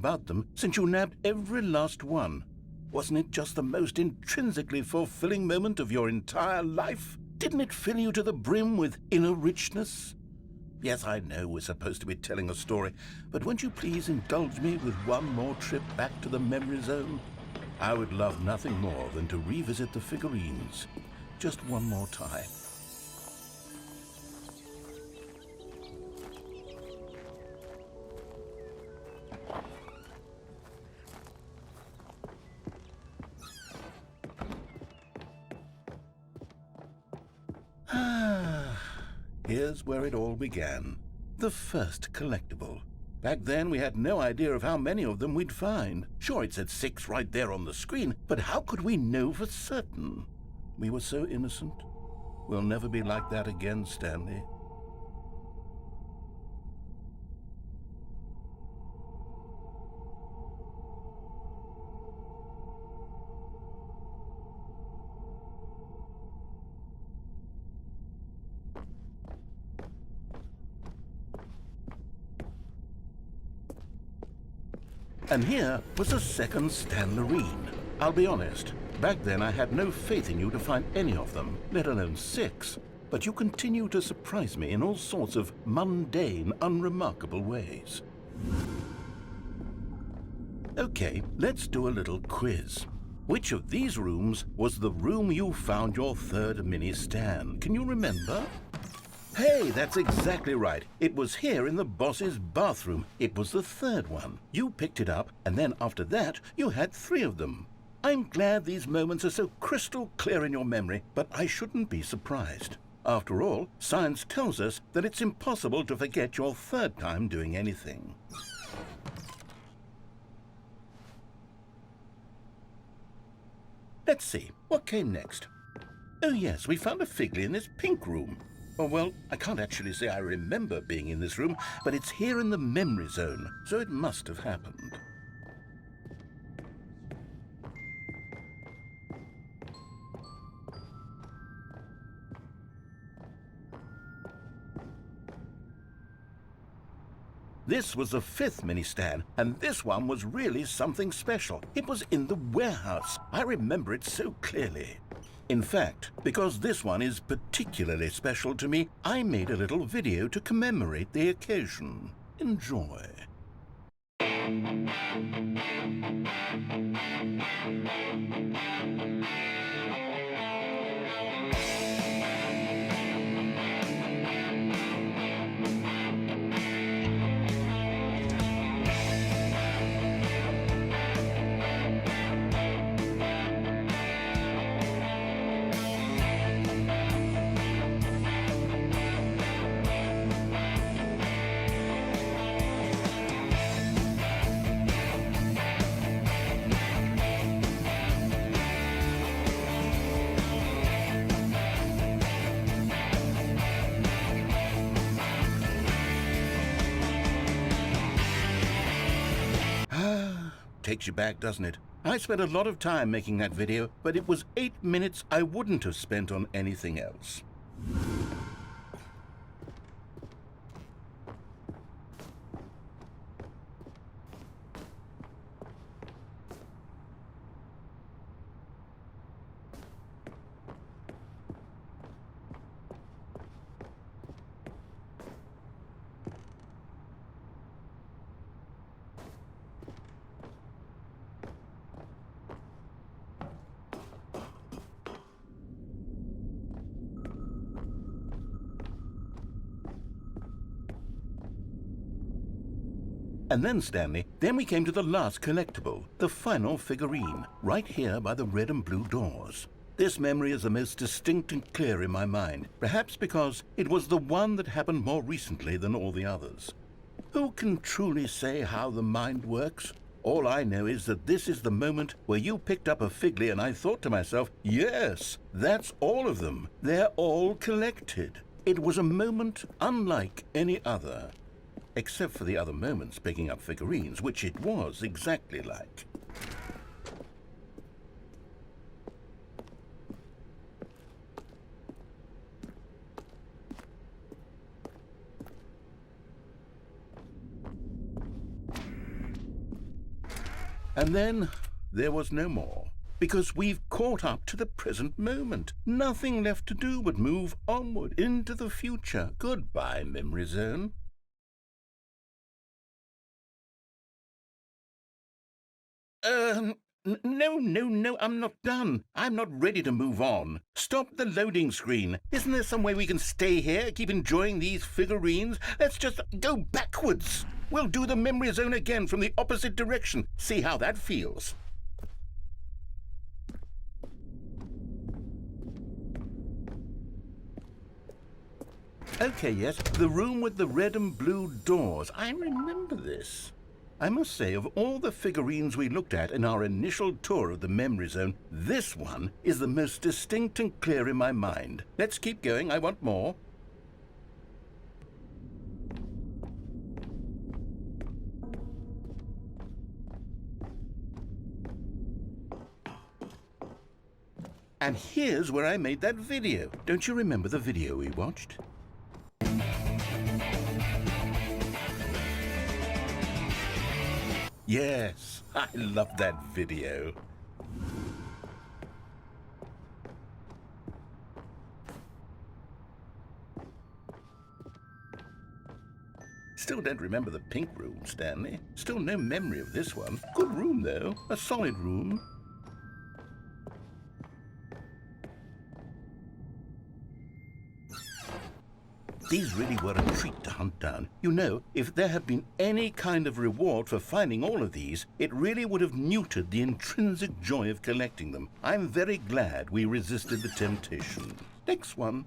about them since you nabbed every last one. Wasn't it just the most intrinsically fulfilling moment of your entire life? Didn't it fill you to the brim with inner richness? Yes, I know we're supposed to be telling a story, but won't you please indulge me with one more trip back to the memory zone? I would love nothing more than to revisit the figurines. Just one more time. Here's where it all began. The first collectible. Back then, we had no idea of how many of them we'd find. Sure, it said 6 right there on the screen, but how could we know for certain? We were so innocent. We'll never be like that again, Stanley. And here was a second Stanley. I'll be honest, back then I had no faith in you to find any of them, let alone 6. But you continue to surprise me in all sorts of mundane, unremarkable ways. Okay, let's do a little quiz. Which of these rooms was the room you found your third mini Stan? Can you remember? Hey, that's exactly right. It was here in the boss's bathroom. It was the third one. You picked it up, and then after that, you had 3 of them. I'm glad these moments are so crystal clear in your memory, but I shouldn't be surprised. After all, science tells us that it's impossible to forget your third time doing anything. Let's see, what came next? Oh yes, we found a Figley in this pink room. Oh, well, I can't actually say I remember being in this room, but it's here in the memory zone, so it must have happened. This was the 5th mini Stan, and this one was really something special. It was in the warehouse. I remember it so clearly. In fact, because this one is particularly special to me, I made a little video to commemorate the occasion. Enjoy. Takes you back, doesn't it? I spent a lot of time making that video, but it was 8 minutes I wouldn't have spent on anything else. And then, Stanley, then we came to the last collectible, the final figurine, right here by the red and blue doors. This memory is the most distinct and clear in my mind, perhaps because it was the one that happened more recently than all the others. Who can truly say how the mind works? All I know is that this is the moment where you picked up a Figley and I thought to myself, yes, that's all of them. They're all collected. It was a moment unlike any other. Except for the other moments picking up figurines, which it was exactly like. And then there was no more. Because we've caught up to the present moment. Nothing left to do but move onward into the future. Goodbye, memory zone. No, I'm not done. I'm not ready to move on. Stop the loading screen. Isn't there some way we can stay here, keep enjoying these figurines? Let's just go backwards. We'll do the memory zone again from the opposite direction. See how that feels. Okay, yes, the room with the red and blue doors. I remember this. I must say, of all the figurines we looked at in our initial tour of the memory zone, this one is the most distinct and clear in my mind. Let's keep going. I want more. And here's where I made that video. Don't you remember the video we watched? Yes, I love that video. Still don't remember the pink room, Stanley. Still no memory of this one. Good room, though. A solid room. These really were a treat to hunt down. You know, if there had been any kind of reward for finding all of these, it really would have neutered the intrinsic joy of collecting them. I'm very glad we resisted the temptation. Next one.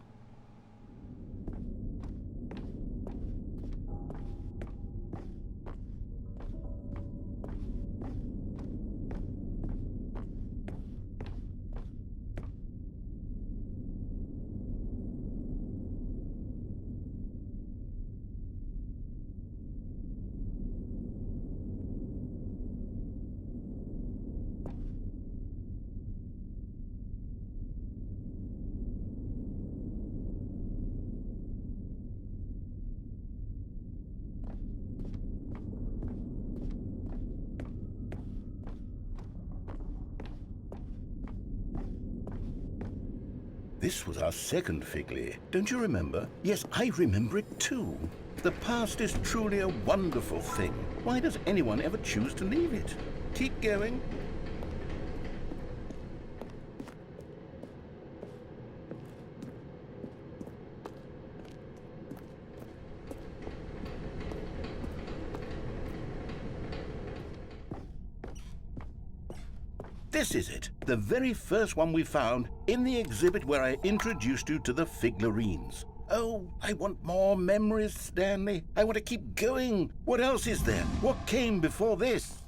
This was our second Figley. Don't you remember? Yes, I remember it too. The past is truly a wonderful thing. Why does anyone ever choose to leave it? Keep going. This is it, the very first one we found in the exhibit where I introduced you to the figurines. Oh, I want more memories, Stanley. I want to keep going. What else is there? What came before this?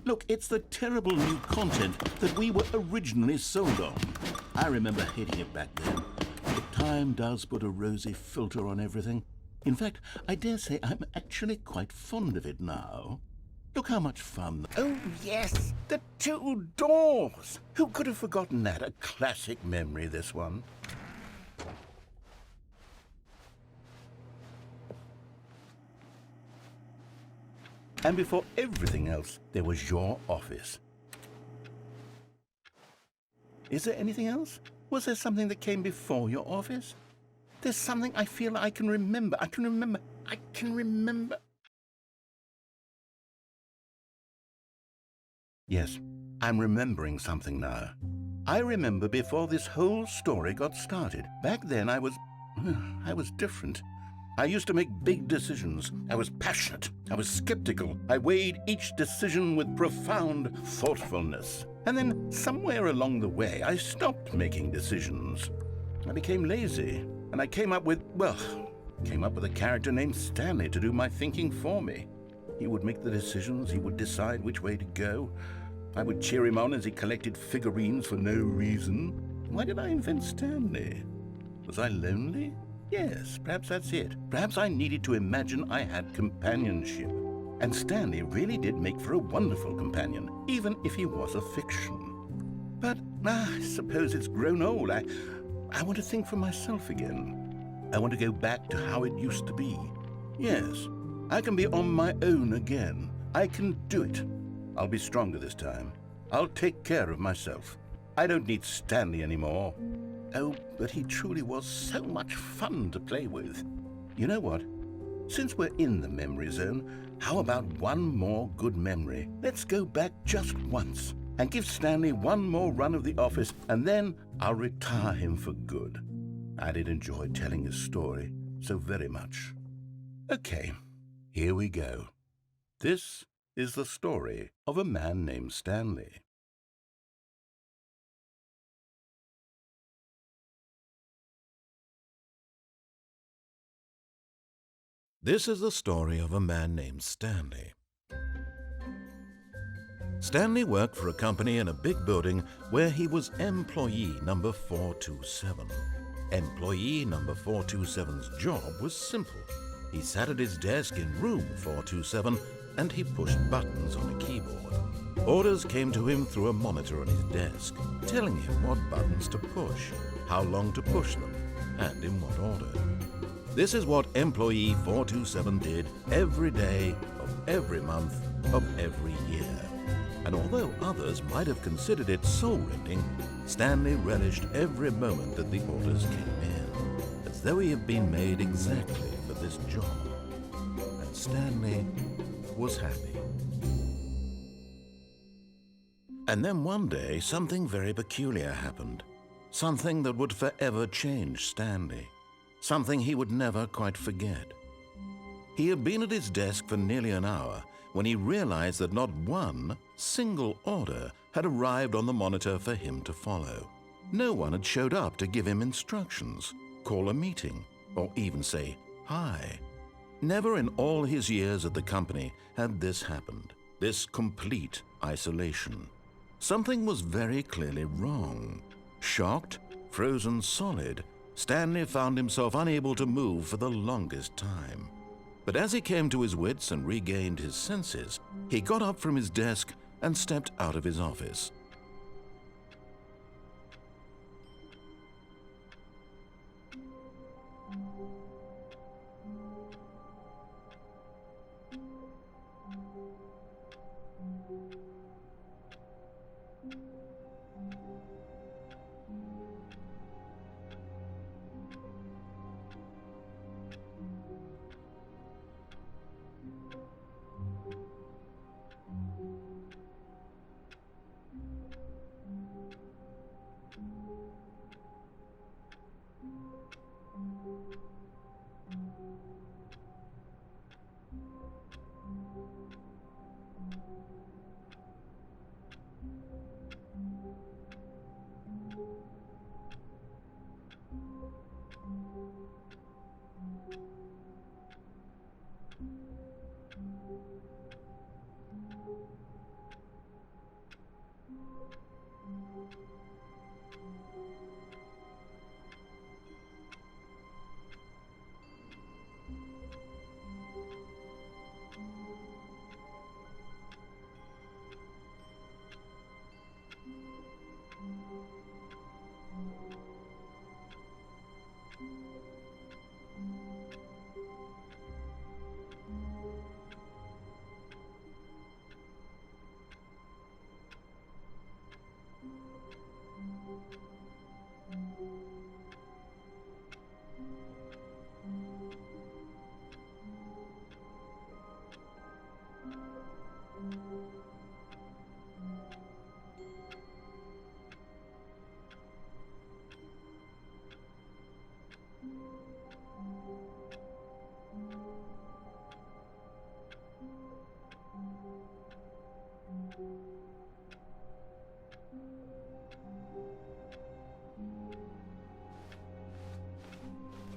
Look, it's the terrible new content that we were originally sold on. I remember hating it back then. But time does put a rosy filter on everything. In fact, I dare say I'm actually quite fond of it now. Look how much fun. Oh, yes, the two doors. Who could have forgotten that? A classic memory, this one. And before everything else, there was your office. Is there anything else? Was there something that came before your office? There's something I feel I can remember. I can remember. Yes, I'm remembering something now. I remember before this whole story got started. Back then I was different. I used to make big decisions. I was passionate. I was skeptical. I weighed each decision with profound thoughtfulness. And then somewhere along the way, I stopped making decisions. I became lazy, and I came up with a character named Stanley to do my thinking for me. He would make the decisions. He would decide which way to go. I would cheer him on as he collected figurines for no reason. Why did I invent Stanley? Was I lonely? Yes, perhaps that's it. Perhaps I needed to imagine I had companionship. And Stanley really did make for a wonderful companion, even if he was a fiction. But I suppose it's grown old. I want to think for myself again. I want to go back to how it used to be. Yes, I can be on my own again. I can do it. I'll be stronger this time. I'll take care of myself. I don't need Stanley anymore. Oh, but he truly was so much fun to play with. You know what? Since we're in the memory zone, how about one more good memory? Let's go back just once and give Stanley one more run of the office, and then I'll retire him for good. I did enjoy telling his story so very much. Okay, here we go. This is the story of a man named Stanley. This is the story of a man named Stanley. Stanley worked for a company in a big building where he was employee number 427. Employee number 427's job was simple. He sat at his desk in room 427 and he pushed buttons on a keyboard. Orders came to him through a monitor on his desk, telling him what buttons to push, how long to push them, and in what order. This is what employee 427 did every day of every month of every year. And although others might have considered it soul-rending, Stanley relished every moment that the orders came in, as though he had been made exactly for this job. And Stanley was happy. And then one day, something very peculiar happened. Something that would forever change Stanley. Something he would never quite forget. He had been at his desk for nearly an hour when he realized that not one single order had arrived on the monitor for him to follow. No one had showed up to give him instructions, call a meeting, or even say hi. Never in all his years at the company had this happened, this complete isolation. Something was very clearly wrong. Shocked, frozen solid, Stanley found himself unable to move for the longest time. But as he came to his wits and regained his senses, he got up from his desk and stepped out of his office.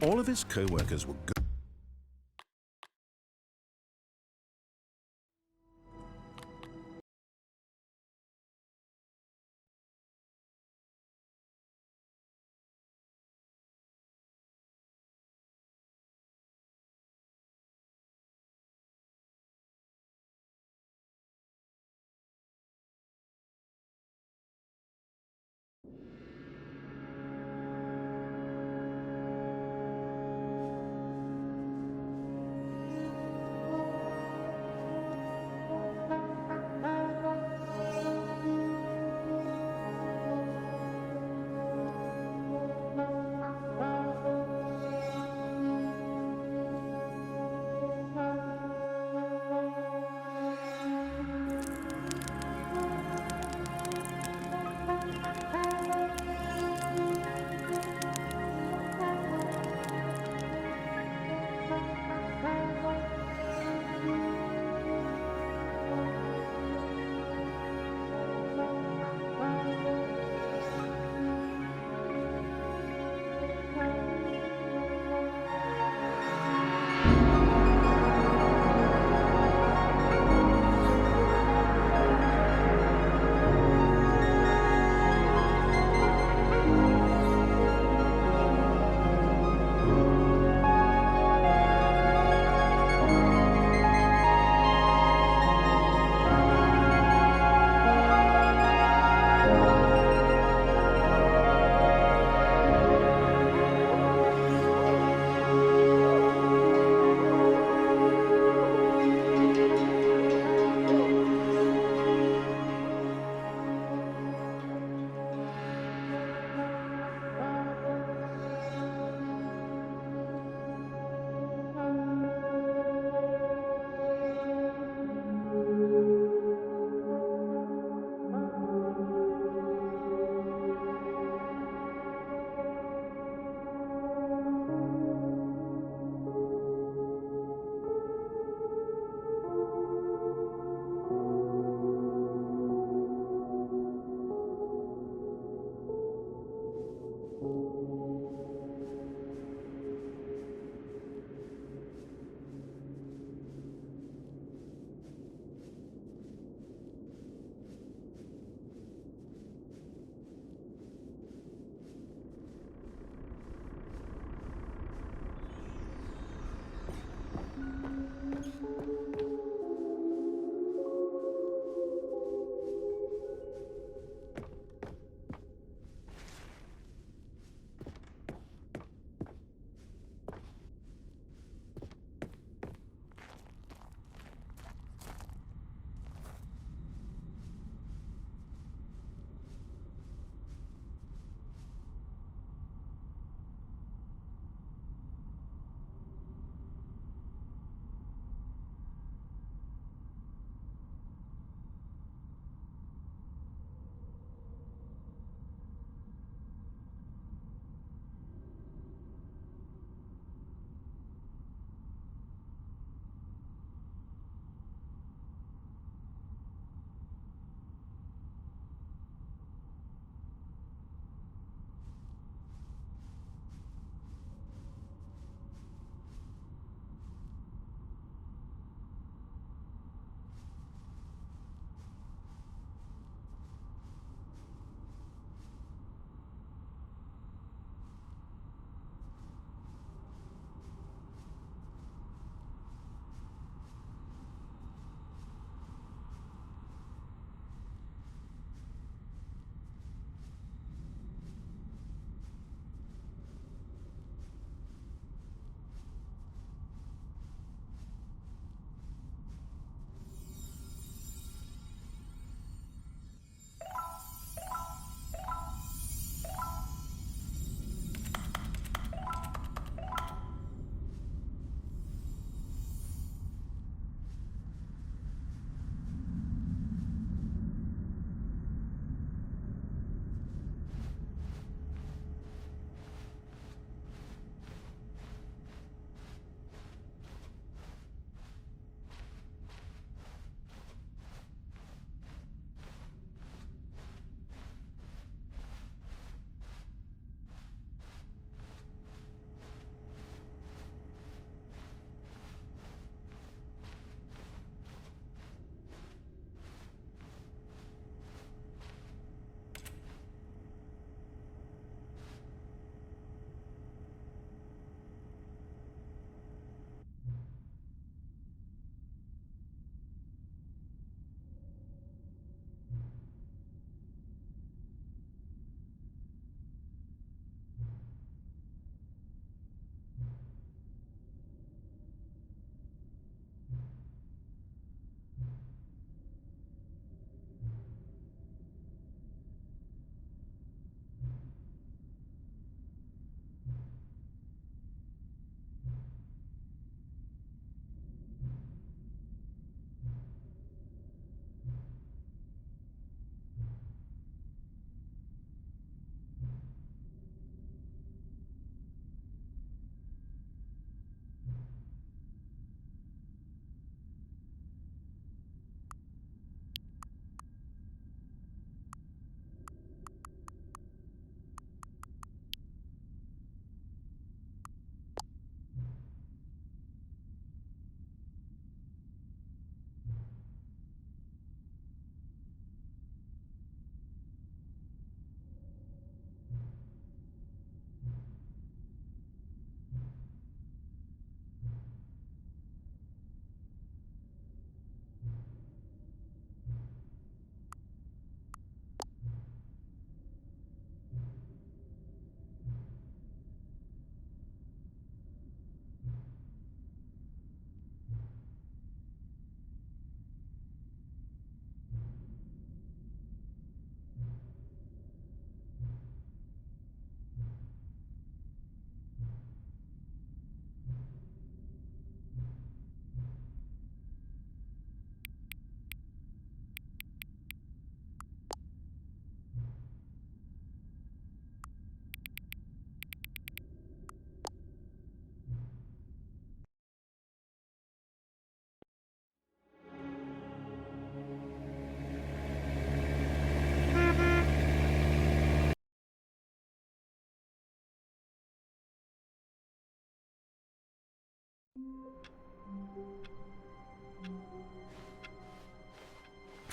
All of his co-workers were good.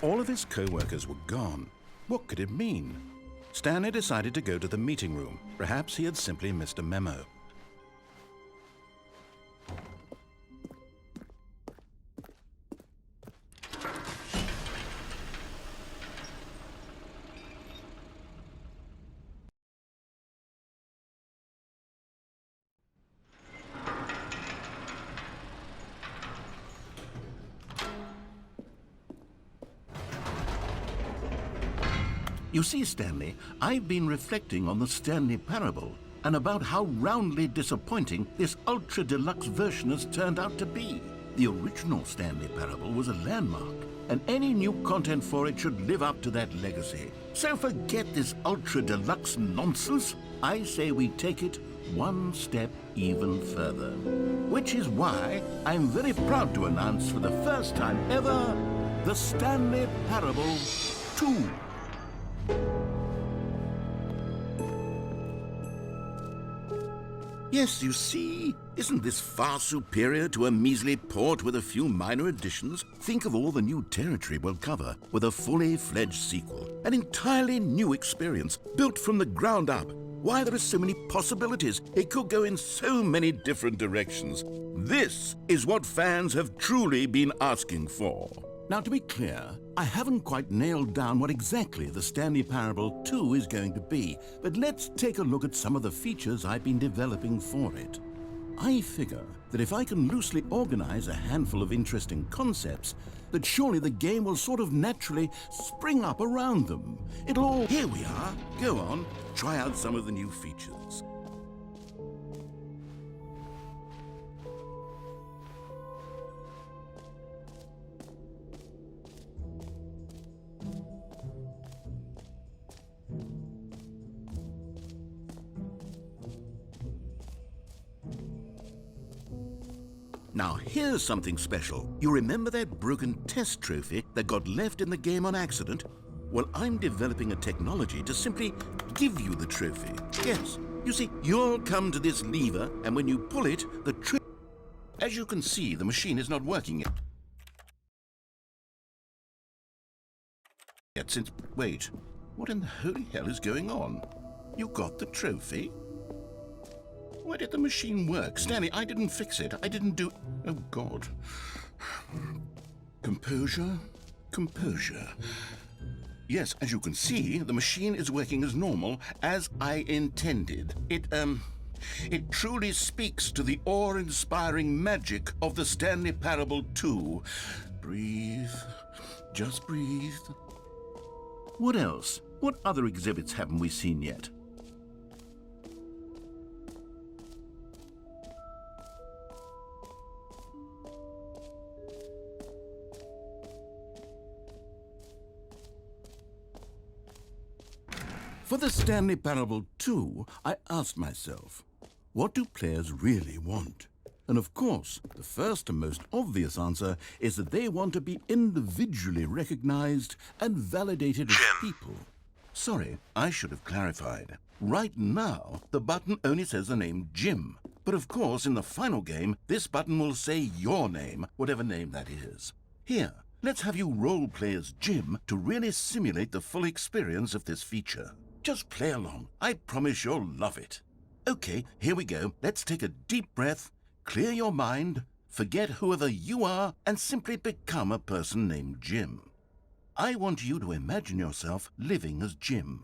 All of his co-workers were gone. What could it mean? Stanley decided to go to the meeting room. Perhaps he had simply missed a memo. You see, Stanley, I've been reflecting on the Stanley parable and about how roundly disappointing this ultra-deluxe version has turned out to be. The original Stanley parable was a landmark, and any new content for it should live up to that legacy. So forget this ultra-deluxe nonsense. I say we take it one step even further. Which is why I'm very proud to announce for the first time ever, the Stanley Parable 2. Yes, you see, isn't this far superior to a measly port with a few minor additions? Think of all the new territory we'll cover with a fully fledged sequel. An entirely new experience, built from the ground up. Why, there are so many possibilities. It could go in so many different directions. This is what fans have truly been asking for. Now, to be clear, I haven't quite nailed down what exactly the Stanley Parable 2 is going to be, but let's take a look at some of the features I've been developing for it. I figure that if I can loosely organize a handful of interesting concepts, that surely the game will sort of naturally spring up around them. It'll all... Here we are. Go on, try out some of the new features. Now, here's something special. You remember that broken test trophy that got left in the game on accident? Well, I'm developing a technology to simply give you the trophy. Yes, you see, you'll come to this lever, and when you pull it, the trophy... As you can see, the machine is not working yet. Wait, what in the holy hell is going on? You got the trophy? Why did the machine work? Stanley, I didn't fix it. I didn't do... Oh, God. Composure. Composure. Yes, as you can see, the machine is working as normal, as I intended. It truly speaks to the awe-inspiring magic of the Stanley Parable 2. Breathe. Just breathe. What else? What other exhibits haven't we seen yet? For the Stanley Parable 2, I asked myself, what do players really want? And of course, the first and most obvious answer is that they want to be individually recognized and validated as people. Sorry, I should have clarified. Right now, the button only says the name Jim. But of course, in the final game, this button will say your name, whatever name that is. Here, let's have you role-play as Jim to really simulate the full experience of this feature. Just play along. I promise you'll love it. Okay, here we go. Let's take a deep breath, clear your mind, forget whoever you are, and simply become a person named Jim. I want you to imagine yourself living as Jim.